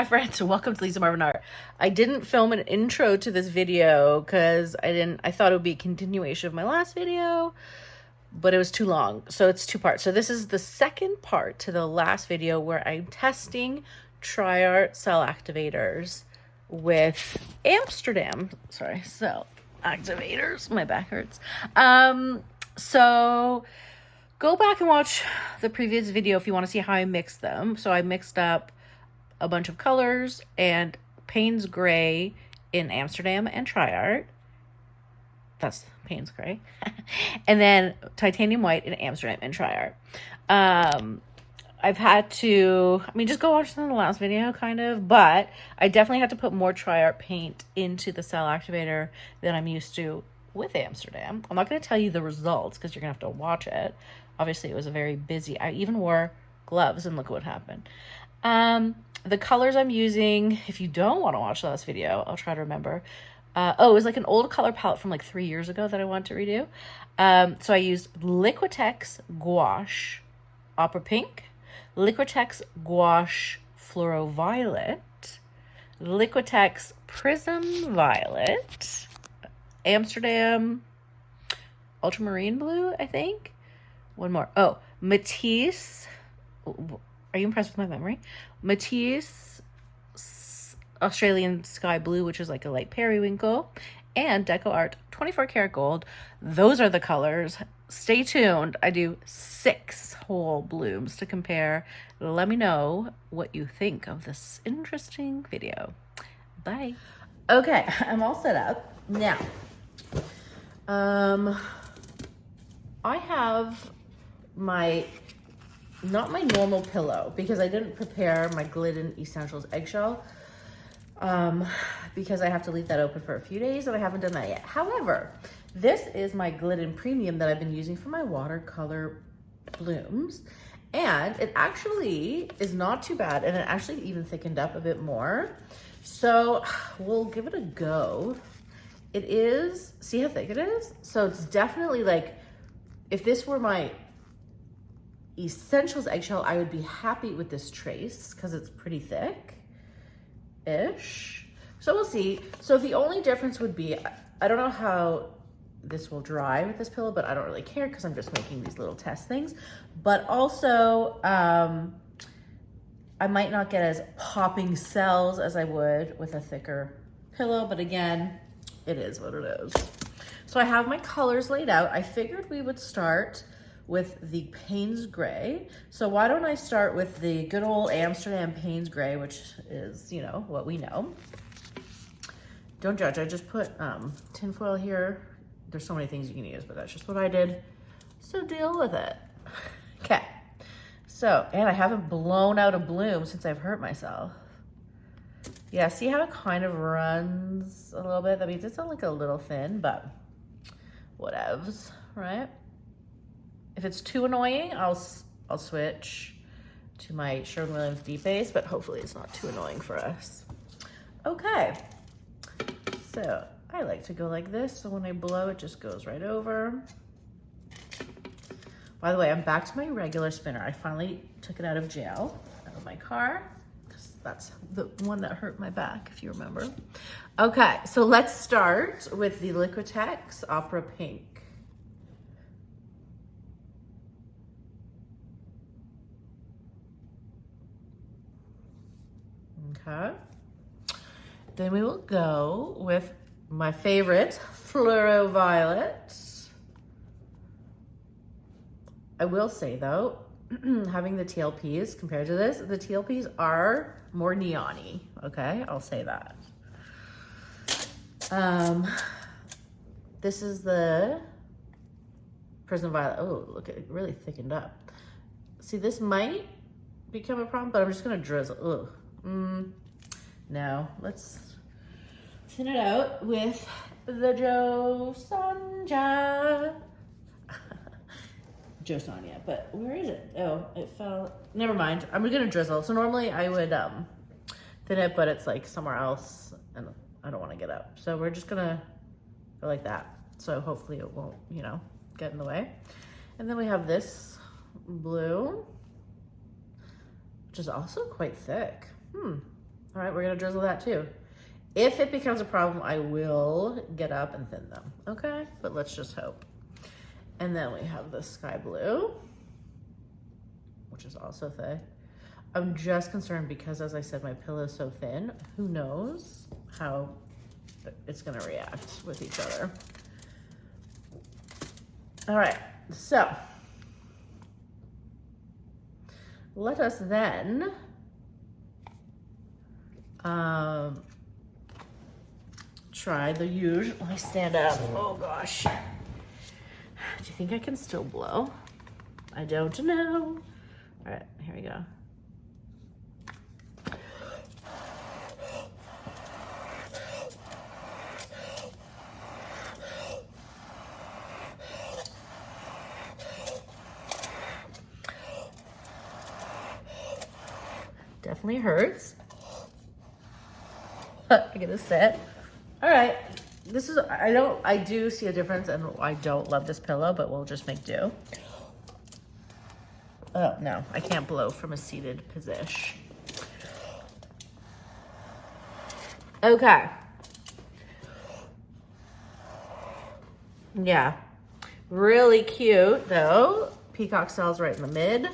friends, welcome to Lisa Marvin Art. I didn't film an intro to this video because I thought it would be a continuation of my last video, but it was too long. So it's two parts. So this is the second part to the last video where I'm testing Triart cell activators with Amsterdam. Sorry, cell activators. My back hurts. So go back and watch the previous video if you want to see how I mixed them. So I mixed up a bunch of colors and Payne's Gray in Amsterdam and Triart. That's Payne's Gray. And then Titanium White in Amsterdam and Triart. I've had to, just go watch the last video kind of, but I definitely had to put more Triart paint into the cell activator than I'm used to with Amsterdam. I'm not going to tell you the results because you're going to have to watch it. Obviously, it was a very busy, I even wore gloves and look what happened. The colors I'm using, if you don't want to watch the last video, I'll try to remember. It was like an old color palette from like 3 years ago that I wanted to redo. So I used Liquitex Gouache Opera Pink, Liquitex Gouache Fluoro Violet, Liquitex Prism Violet, Amsterdam Ultramarine Blue, I think. One more. Oh, Matisse. Are you impressed with my memory? Matisse Australian Sky Blue, which is like a light periwinkle, and Deco Art 24 karat gold. Those are the colors. Stay tuned. I do 6 whole blooms to compare. Let me know what you think of this interesting video. Bye. Okay, I'm all set up. Now, I have not my normal pillow because I didn't prepare my Glidden Essentials Eggshell because I have to leave that open for a few days and I haven't done that yet. However, this is my Glidden Premium that I've been using for my watercolor blooms, and it actually is not too bad, and it actually even thickened up a bit more. So we'll give it a go. It is, see how thick it is? So it's definitely like, if this were my Essentials Eggshell, I would be happy with this trace because it's pretty thick-ish. So we'll see. So the only difference would be, I don't know how this will dry with this pillow, but I don't really care because I'm just making these little test things. But also, I might not get as popping cells as I would with a thicker pillow, but again, it is what it is. So I have my colors laid out. I figured we would start with the Payne's Gray. So why don't I start with the good old Amsterdam Payne's Gray, which is, you know, what we know. Don't judge, I just put tinfoil here. There's so many things you can use, but that's just what I did. So deal with it. Okay, so, and I haven't blown out a bloom since I've hurt myself. Yeah, see how it kind of runs a little bit? That means it's like a little thin, but whatevs, right? If it's too annoying, I'll switch to my Sherwin-Williams Deep Base, but hopefully it's not too annoying for us. Okay, so I like to go like this, so when I blow, it just goes right over. By the way, I'm back to my regular spinner. I finally took it out of jail, out of my car, because that's the one that hurt my back, if you remember. Okay, so let's start with the Liquitex Opera Pink. Okay. Then we will go with my favorite, Fluoro Violet. I will say though, having the TLPs compared to this, the TLPs are more neon-y, okay? I'll say that. This is the Prism Violet. Oh, look, it really thickened up. See, this might become a problem, but I'm just gonna drizzle. Ugh. No, let's thin it out with the josonja. Josonja, but where is it? Oh, it fell. Never mind. I'm gonna drizzle. So normally I would thin it, but it's like somewhere else, and I don't want to get up. So we're just gonna go like that. So hopefully it won't, you know, get in the way. And then we have this blue, which is also quite thick. All right, we're gonna drizzle that too. If it becomes a problem, I will get up and thin them, okay? But let's just hope. And then we have the sky blue, which is also thick. I'm just concerned because, as I said, my pillow's so thin. Who knows how it's gonna react with each other. All right, so let us then try the usual. Let me stand up. Oh gosh. Do you think I can still blow? I don't know. All right, here we go. Definitely hurts. I gotta sit. All right, this is, I do see a difference, and I don't love this pillow, but we'll just make do. Oh no, I can't blow from a seated position. Okay. Yeah, really cute though. Peacock cells right in the mid.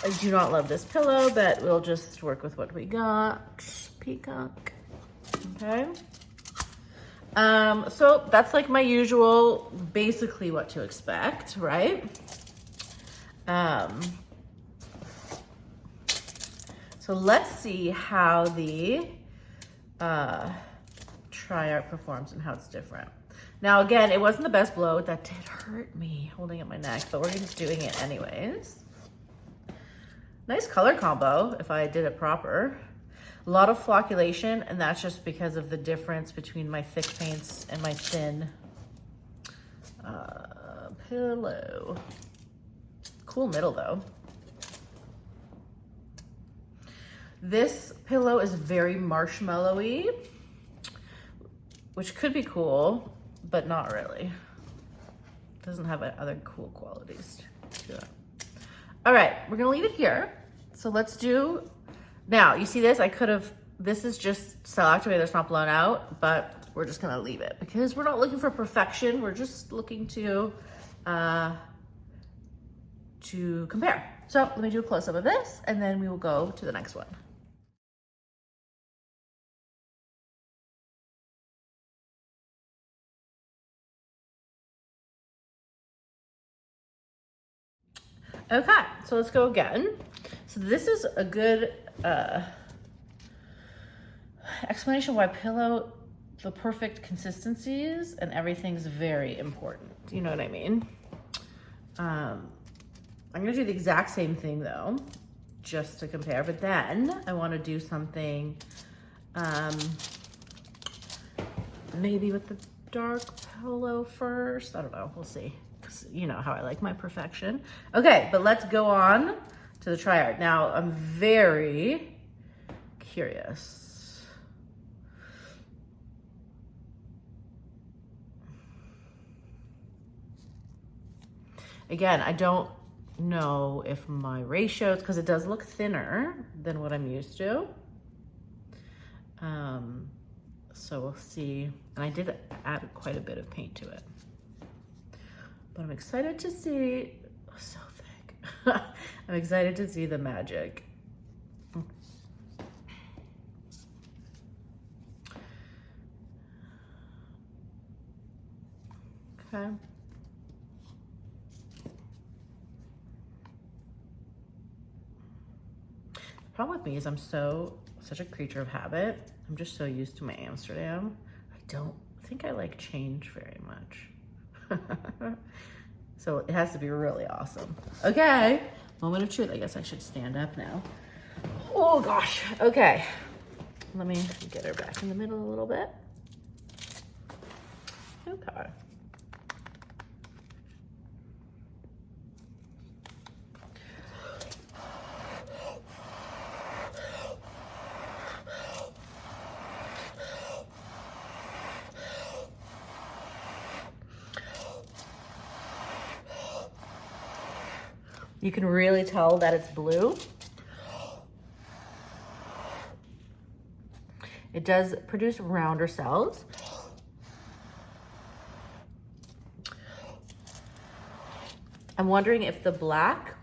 I do not love this pillow, but we'll just work with what we got. Peacock, okay. So that's like my usual, basically what to expect, right? So let's see how the Triart performs and how it's different. Now again, it wasn't the best blow. That did hurt me holding up my neck, but we're just doing it anyways. Nice color combo if I did it proper. A lot of flocculation, and that's just because of the difference between my thick paints and my thin pillow. Cool middle though. This pillow is very marshmallowy, which could be cool, but not really. Doesn't have other cool qualities to it. All right, we're gonna leave it here. So let's do, now you see this, this is just cell activator that's not blown out, but we're just gonna leave it because we're not looking for perfection. We're just looking to compare. So let me do a close up of this and then we will go to the next one. Okay, so let's go again. So this is a good explanation why pillow, the perfect consistencies and everything's very important. You know what I mean? I'm gonna do the exact same thing though, just to compare, but then I wanna do something maybe with the dark pillow first. I don't know, we'll see. You know how I like my perfection. Okay, but let's go on to the Triart. Now, I'm very curious. Again, I don't know if my ratios, because it does look thinner than what I'm used to. So we'll see. And I did add quite a bit of paint to it. But I'm excited to see, oh, so thick. I'm excited to see the magic. Okay. The problem with me is I'm such a creature of habit. I'm just so used to my Amsterdam. I don't think I like change very much. So it has to be really awesome. Okay, moment of truth. I guess I should stand up now. Oh gosh, okay. Let me get her back in the middle a little bit. Okay. You can really tell that it's blue. It does produce rounder cells. I'm wondering if the black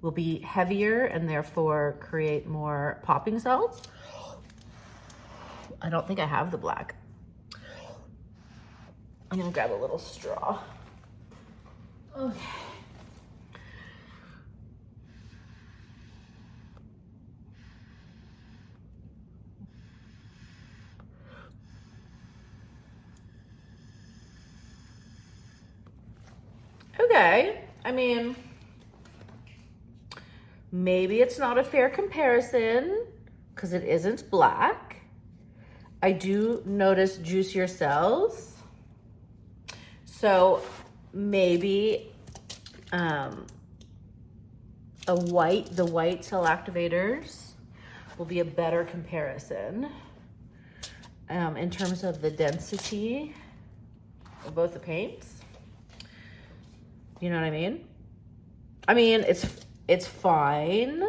will be heavier and therefore create more popping cells. I don't think I have the black. I'm gonna grab a little straw. Okay. Okay, I mean, maybe it's not a fair comparison because it isn't black. I do notice juicier cells. So maybe the white cell activators will be a better comparison in terms of the density of both the paints. You know what I mean? I mean, it's fine.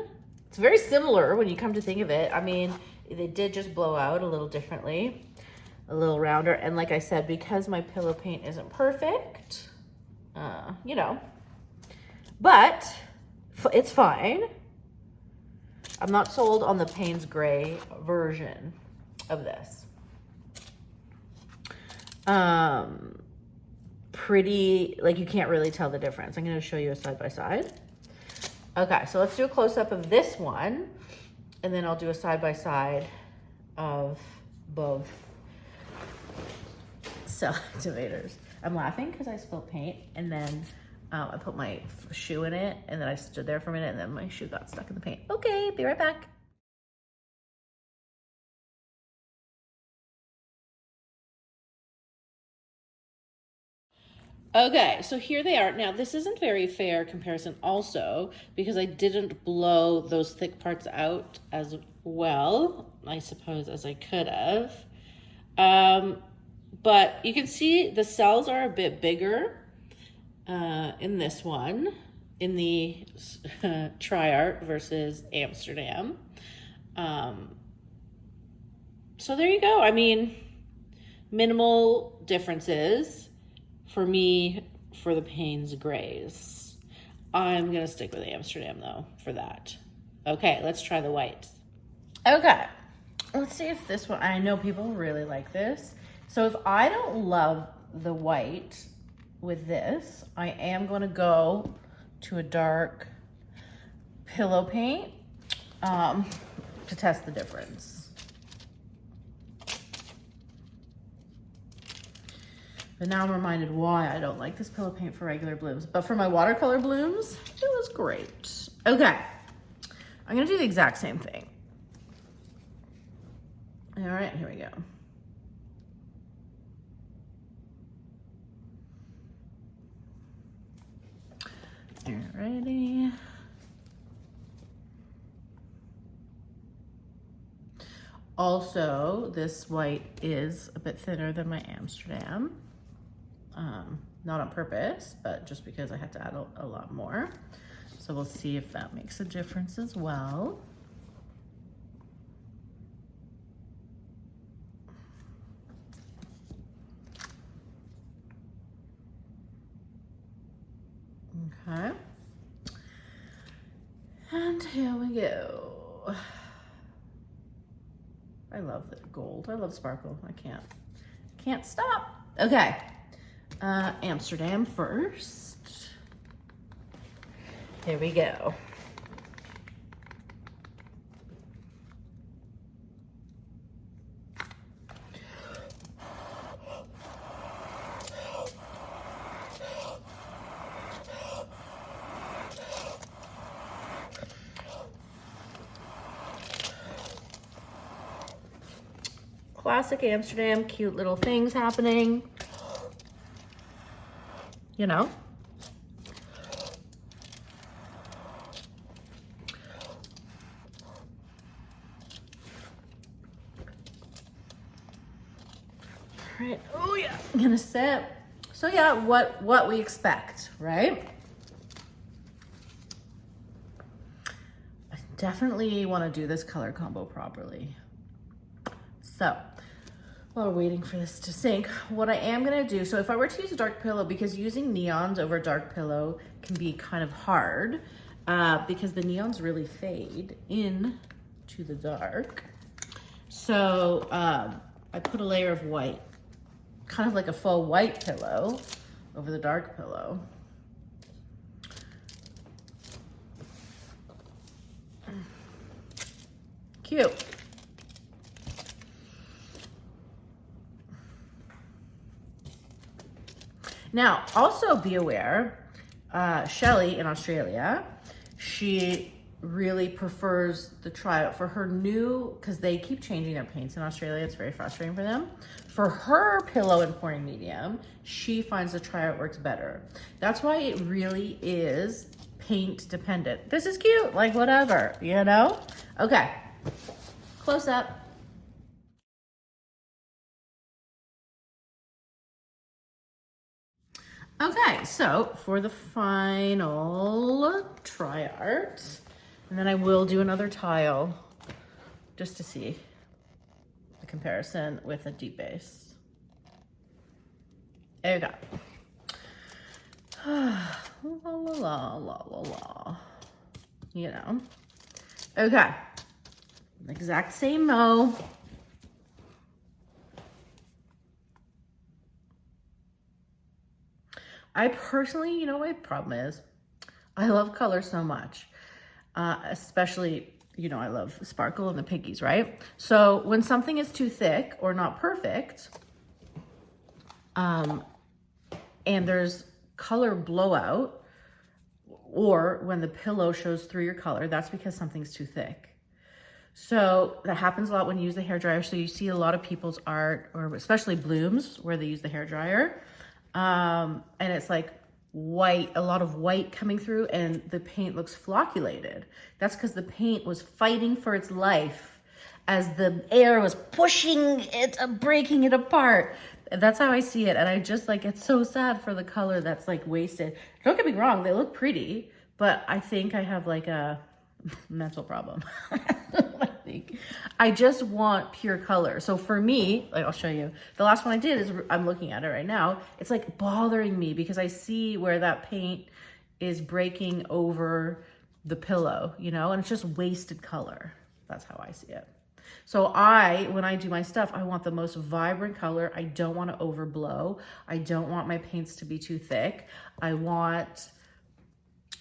It's very similar when you come to think of it. I mean, they did just blow out a little differently, a little rounder. And like I said, because my pillow paint isn't perfect, you know, but it's fine. I'm not sold on the Payne's Gray version of this. Pretty, like you can't really tell the difference. I'm going to show you a side by side. Okay, so let's do a close-up of this one, and then I'll do a side by side of both cell activators. I'm laughing because I spilled paint, and then I put my shoe in it, and then I stood there for a minute, and then my shoe got stuck in the paint. Okay, be right back. Okay, so here they are. Now, this isn't very fair comparison also because I didn't blow those thick parts out as well, I suppose, as I could have. But you can see the cells are a bit bigger in this one, in the Triart versus Amsterdam. So there you go. I mean, minimal differences. For me, for the Payne's Grays. I'm gonna stick with Amsterdam though, for that. Okay, let's try the whites. Okay, let's see if this one, I know people really like this. So if I don't love the white with this, I am gonna go to a dark pillow paint to test the difference. But now I'm reminded why I don't like this pillow paint for regular blooms. But for my watercolor blooms, it was great. Okay, I'm gonna do the exact same thing. All right, here we go. Alrighty. Also, this white is a bit thinner than my Amsterdam. Not on purpose, but just because I had to add a lot more. So we'll see if that makes a difference as well. Okay. And here we go. I love the gold. I love sparkle. I can't stop. Okay. Amsterdam first. Here we go. Classic Amsterdam, cute little things happening. You know? All right, oh yeah, I'm gonna sip. So yeah, what we expect, right? I definitely wanna do this color combo properly. So while we're waiting for this to sink, what I am gonna do, so if I were to use a dark pillow, because using neons over a dark pillow can be kind of hard, because the neons really fade in to the dark. So I put a layer of white, kind of like a faux white pillow over the dark pillow. Cute. Now, also be aware, Shelly in Australia, she really prefers the Triart for her new, because they keep changing their paints in Australia. It's very frustrating for them. For her pillow and pouring medium, she finds the Triart works better. That's why it really is paint dependent. This is cute, like whatever, you know? Okay, close up. Okay, so for the final Triart, and then I will do another tile just to see the comparison with a deep base. There you go. La la la la la la. You know. Okay. Exact same mo. I personally, you know, my problem is I love color so much, especially, you know, I love sparkle and the piggies, right? So when something is too thick or not perfect, and there's color blowout, or when the pillow shows through your color, that's because something's too thick. So that happens a lot when you use the hairdryer. So you see a lot of people's art, or especially blooms, where they use the hairdryer. And it's like white, a lot of white coming through, and the paint looks flocculated. That's because the paint was fighting for its life as the air was pushing it, breaking it apart. That's how I see it. And I just like, it's so sad for the color that's like wasted. Don't get me wrong, they look pretty, but I think I have like a mental problem. I just want pure color. So for me, like I'll show you, the last one I did is, I'm looking at it right now. It's like bothering me because I see where that paint is breaking over the pillow, you know, and it's just wasted color. That's how I see it. So when I do my stuff, I want the most vibrant color. I don't want to overblow. I don't want my paints to be too thick. I want,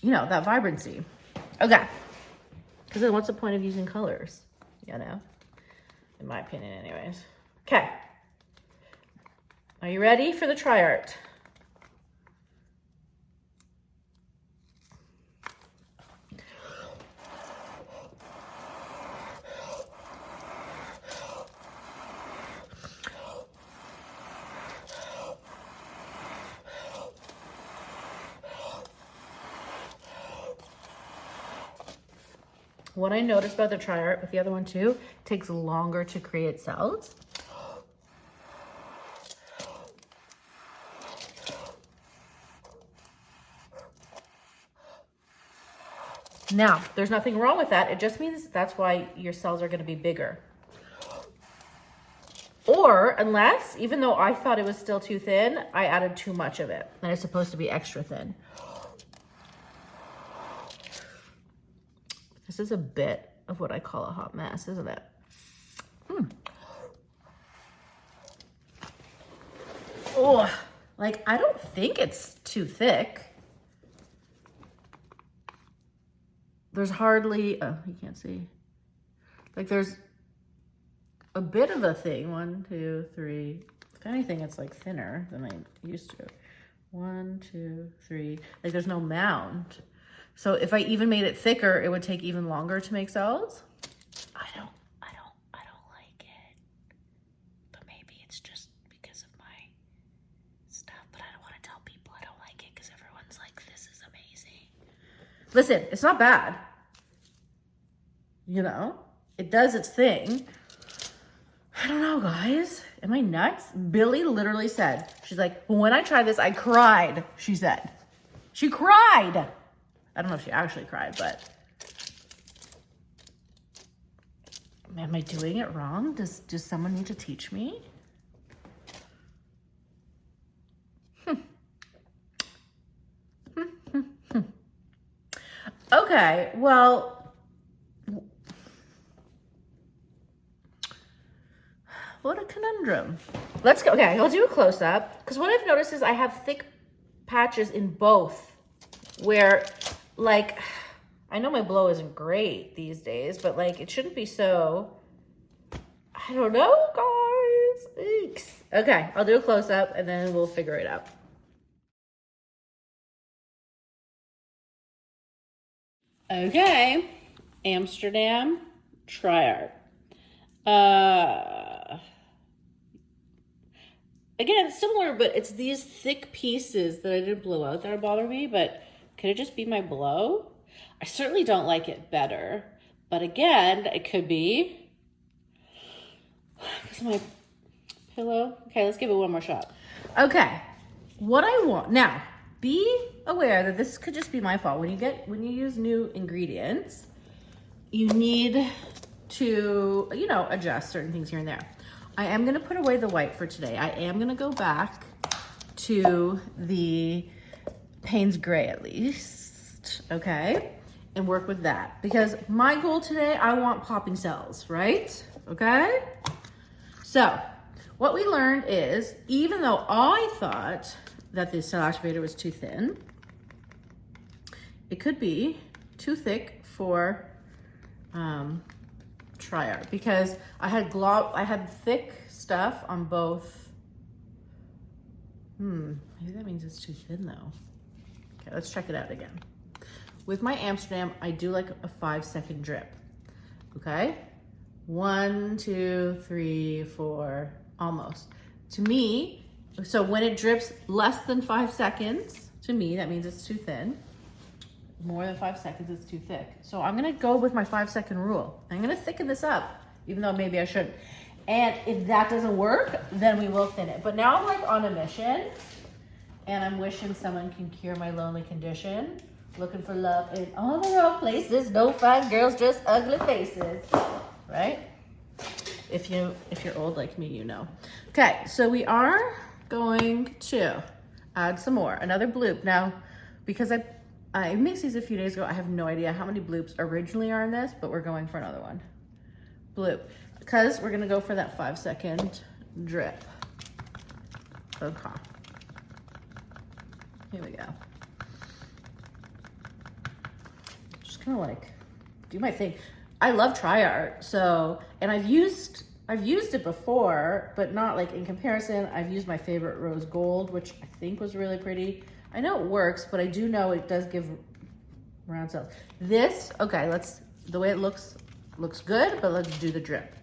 you know, that vibrancy. Okay. Because then what's the point of using colors, you know? In my opinion anyways. Okay. Are you ready for the Triart? What I noticed about the Triart with the other one too, it takes longer to create cells. Now, there's nothing wrong with that. It just means that's why your cells are going to be bigger. Or unless, even though I thought it was still too thin, I added too much of it. And it's supposed to be extra thin. This is a bit of what I call a hot mess, isn't it? Oh, like I don't think it's too thick. There's hardly, oh, you can't see. Like there's a bit of a thing. 1, 2, 3. If anything, it's like thinner than I used to. 1, 2, 3. Like there's no mound. So if I even made it thicker, it would take even longer to make cells. I don't like it. But maybe it's just because of my stuff. But I don't want to tell people I don't like it because everyone's like, this is amazing. Listen, it's not bad. You know, it does its thing. I don't know, guys. Am I nuts? Billy literally said, she's like, when I tried this, I cried, she said. She cried. I don't know if she actually cried, but Am I doing it wrong? Does someone need to teach me? Okay, well, what a conundrum. Let's go. Okay, I'll do a close-up because what I've noticed is I have thick patches in both where, like, I know my blow isn't great these days, but like it shouldn't be so, I don't know, guys. Eeks. Okay, I'll do a close-up and then we'll figure it out. Okay, Amsterdam Triart. Again, similar, but it's these thick pieces that I didn't blow out that are bothering me, but could it just be my blow? I certainly don't like it better, but again, it could be because of my pillow. Okay, let's give it one more shot. Okay, what I want now, be aware that this could just be my fault. When you use new ingredients, you need to, you know, adjust certain things here and there. I am gonna put away the white for today. I am gonna go back to the Payne's Gray at least, okay? And work with that. Because my goal today, I want popping cells, right? Okay? So, what we learned is, even though I thought that the cell activator was too thin, it could be too thick for Triart because I had thick stuff on both. Maybe that means it's too thin though. Okay, let's check it out again. With my Amsterdam, I do like a 5-second drip. Okay, 1, 2, 3, 4, almost. To me, so when it drips less than 5 seconds, to me, that means it's too thin. More than 5 seconds, it's too thick. So I'm gonna go with my 5-second rule. I'm gonna thicken this up, even though maybe I shouldn't. And if that doesn't work, then we will thin it. But now I'm like on a mission, and I'm wishing someone can cure my lonely condition. Looking for love in all the wrong places. No fine girls, just ugly faces, right? If you're old like me, you know. Okay, so we are going to add some more, another bloop. Now, because I mixed these a few days ago, I have no idea how many bloops originally are in this, but we're going for another one. Bloop, because we're gonna go for that 5-second drip. Okay, here we go. Just kind of like do my thing. I love Triart, so, and I've used it before, but not like in comparison. I've used my favorite rose gold, which I think was really pretty. I know it works, but I do know it does give round cells. This, okay, the way it looks good, but let's do the drip.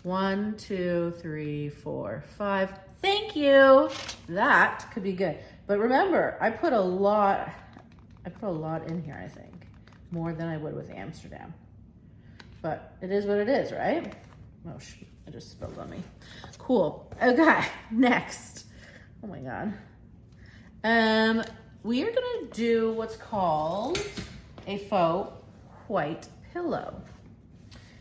1, 2, 3, 4, 5. Thank you. That could be good. But remember, I put a lot in here, I think. More than I would with Amsterdam. But it is what it is, right? Oh, I just spilled on me. Cool. Okay, next. Oh my God. We are gonna do what's called a faux white pillow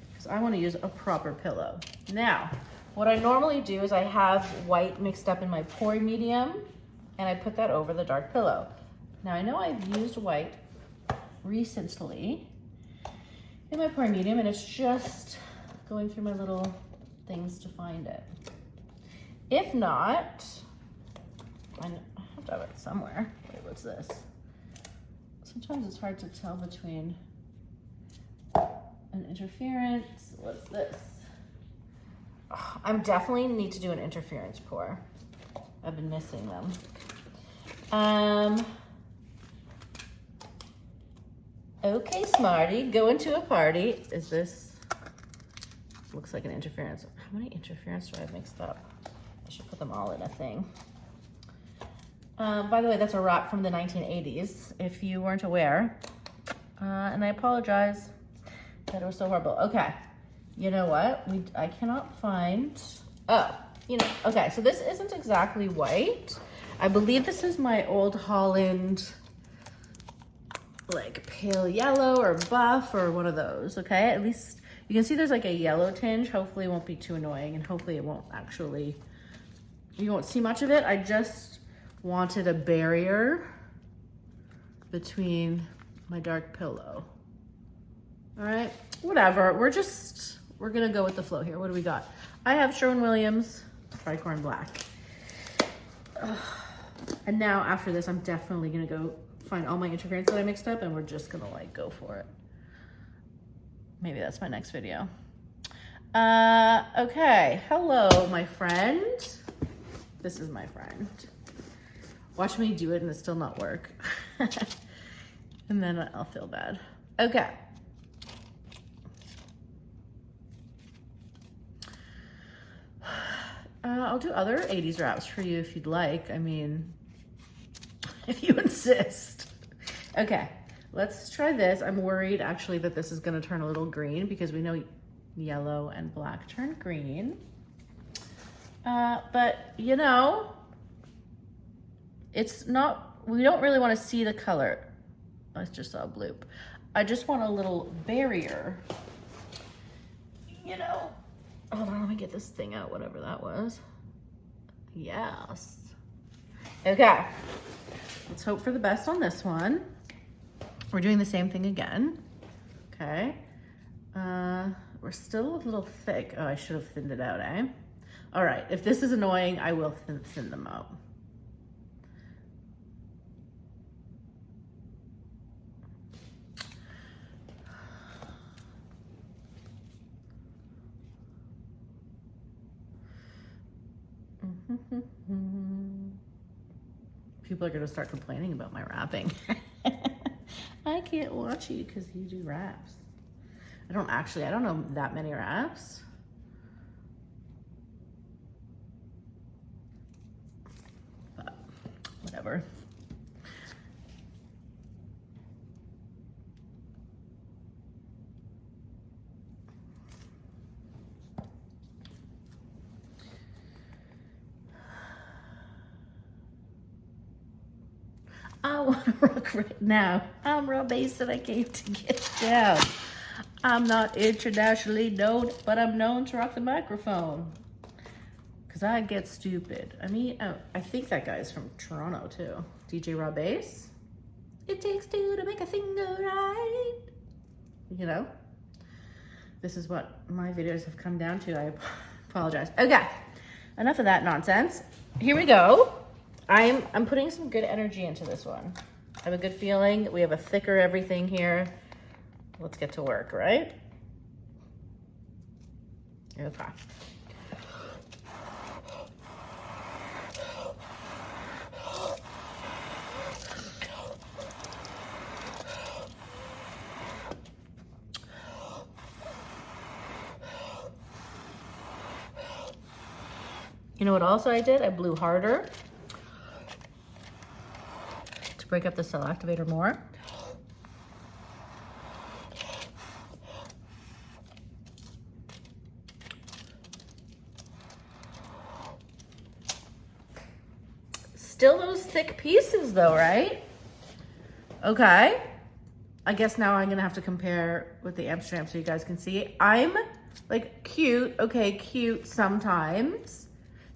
because I want to use a proper pillow. Now, what I normally do is I have white mixed up in my pore medium and I put that over the dark pillow. Now I know I've used white recently in my pore medium and it's just going through my little things to find it. If not, I have to have it somewhere. Wait, what's this? Sometimes it's hard to tell between an interference. What's this? Oh, I'm definitely need to do an interference pour. I've been missing them. Okay, smarty, going to a party. Is this, looks like an interference. How many interference do I have mixed up? I should put them all in a thing. By the way, that's a rock from the 1980s, if you weren't aware. And I apologize that it was so horrible. Okay, you know what? I cannot find, okay, so this isn't exactly white. I believe this is my Old Holland, like pale yellow or buff or one of those, okay? At least You can see there's like a yellow tinge. Hopefully it won't be too annoying, and hopefully it won't actually, you won't see much of it. I just wanted a barrier between my dark pillow. All right, whatever. We're gonna go with the flow here. What do we got? I have Sherwin-Williams Tricorn Black. Ugh. And now after this, I'm definitely gonna go find all my interference that I mixed up, and we're just gonna like go for it. Maybe that's my next video. Okay, hello, my friend. This is my friend. Watch me do it and it still not work. And then I'll feel bad. Okay. I'll do other 80s wraps for you if you'd like. I mean, if you insist. Okay, let's try this. I'm worried actually that this is gonna turn a little green because we know yellow and black turn green. But you know, it's not, we don't really wanna see the color. I just saw a bloop. I just want a little barrier, you know. Hold on, let me get this thing out, whatever that was. Yes. Okay, let's hope for the best on this one. We're doing the same thing again. Okay. We're still a little thick. Oh, I should have thinned it out, eh? All right, if this is annoying, I will thin them out. People are gonna start complaining about my wrapping. I can't watch you because you do wraps. I don't know that many wraps. But whatever. I want to rock right now. I'm Rob Bass and I came to get down. I'm not internationally known, but I'm known to rock the microphone. Because I get stupid. I mean, I think that guy's from Toronto too. DJ Rob Bass. It takes two to make a thing go right. You know? This is what my videos have come down to. I apologize. Okay, enough of that nonsense. Here we go. I'm putting some good energy into this one. I have a good feeling. We have a thicker everything here. Let's get to work, right? Okay. You know what also I did? I blew harder to break up the cell activator more. Still those thick pieces though, right? Okay. I guess now I'm gonna have to compare with the Amsterdam so you guys can see. I'm like cute, okay, cute sometimes.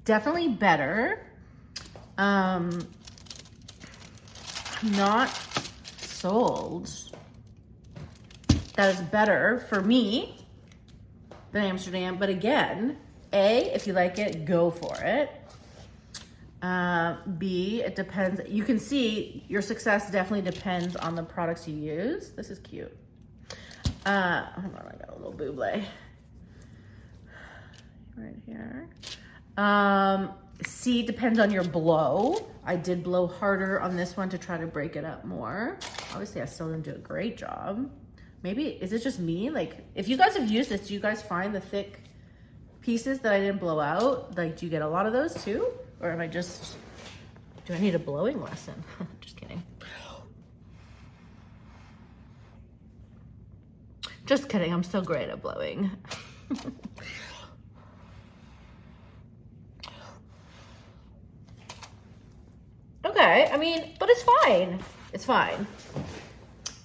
Definitely better. Not sold. That is better for me than Amsterdam, but again, A, if you like it, go for it. B, it depends. You can see your success definitely depends on the products you use. This is cute. Hold on, I got a little buble right here. C, depends on your blow. I did blow harder on this one to try to break it up more. Obviously, I still didn't do a great job. Maybe, is it just me? Like, if you guys have used this, do you guys find the thick pieces that I didn't blow out? Like, do you get a lot of those too? Or am I just, do I need a blowing lesson? Just kidding. Just kidding, I'm still great at blowing. Okay, I mean, but it's fine. It's fine.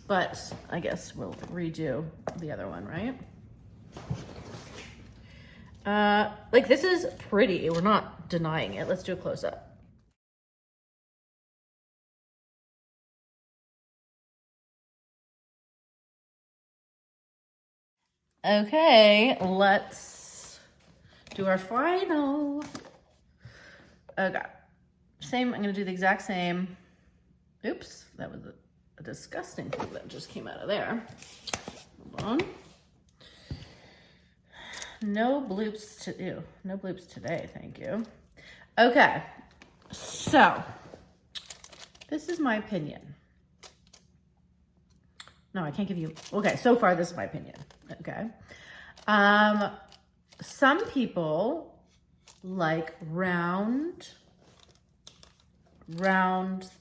But I guess we'll redo the other one, right? Like this is pretty. We're not denying it. Let's do a close up. Okay, let's do our final. Okay, same, I'm gonna do the exact same. Oops, that was a disgusting thing that just came out of there. Hold on. No bloops no bloops today, thank you. Okay, so this is my opinion. No, I can't give you, okay, so far this is my opinion, okay? Some people like round,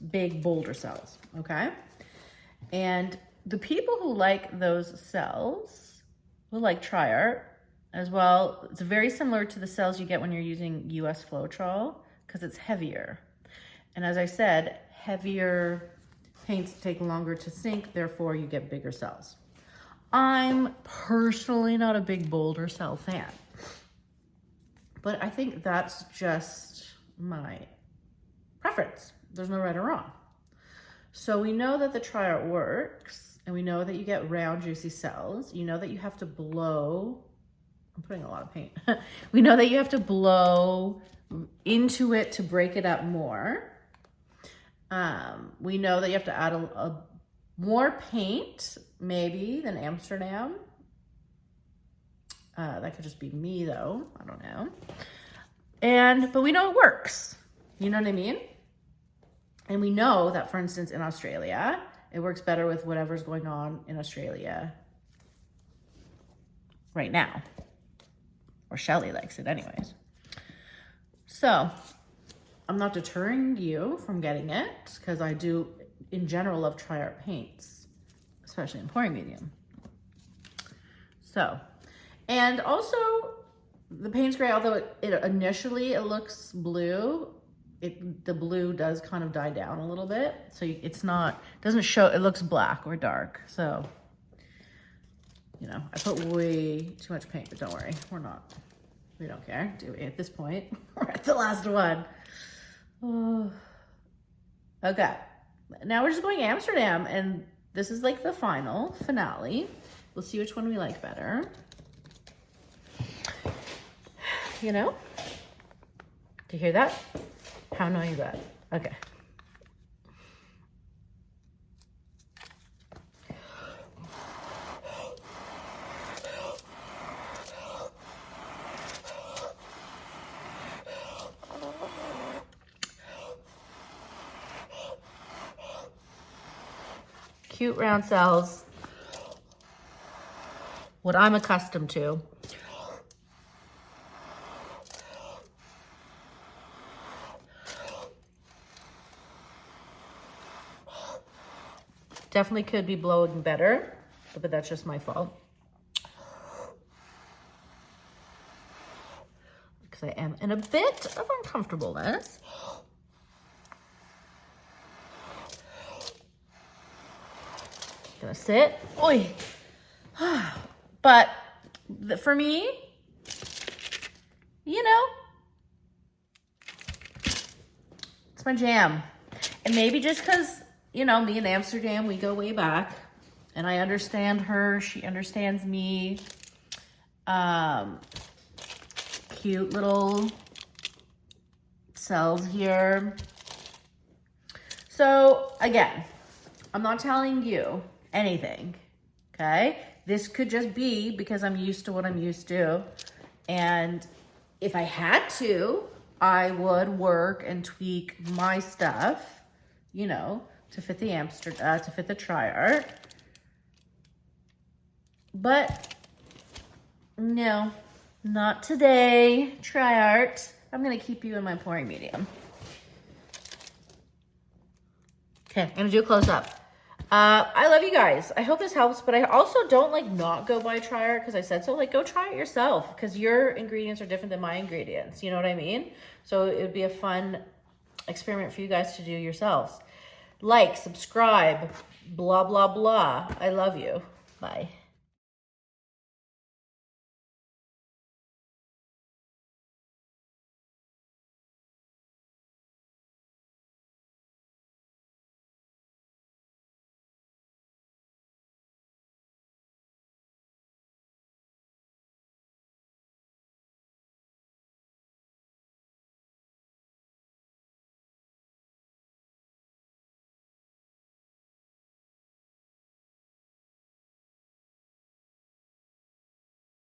big boulder cells, okay? And the people who like those cells, who like Triart as well, it's very similar to the cells you get when you're using US Floetrol because it's heavier. And as I said, heavier paints take longer to sink, therefore you get bigger cells. I'm personally not a big boulder cell fan, but I think that's just my preference. There's no right or wrong. So we know that the Triart works, and we know that you get round, juicy cells. You know that you have to blow, I'm putting a lot of paint. We know that you have to blow into it to break it up more. We know that you have to add a more paint, maybe, than Amsterdam. That could just be me, though. I don't know. But we know it works. You know what I mean? And we know that, for instance, in Australia, it works better with whatever's going on in Australia right now. Or Shelly likes it anyways. So I'm not deterring you from getting it because I do, in general, love Triart paints, especially in pouring medium. So, and also the paint's great, although initially it looks blue. The blue does kind of die down a little bit. So it's not, doesn't show, it looks black or dark. So, you know, I put way too much paint, but don't worry, we don't care, do we, at this point? We're at the last one. Oh. Okay, now we're just going Amsterdam, and this is like the finale. We'll see which one we like better. You know? Do you hear that? How annoying is that? Okay. Cute round cells. What I'm accustomed to. Definitely could be blowing better, but that's just my fault. Because I am in a bit of uncomfortableness. Gonna sit. Oi. But for me, you know, it's my jam. And maybe just because, you know, me and Amsterdam, we go way back, and I understand her, she understands me. Cute little cells here. So again, I'm not telling you anything, okay? This could just be because I'm used to what I'm used to. And if I had to, I would work and tweak my stuff, you know, to fit the to fit the Triart. But no, not today, Triart. I'm gonna keep you in my pouring medium. Okay, I'm gonna do a close up. I love you guys. I hope this helps, but I also don't like not go buy Triart because I said so. Like, go try it yourself because your ingredients are different than my ingredients. You know what I mean? So it would be a fun experiment for you guys to do yourselves. Like, subscribe, blah, blah, blah. I love you. Bye.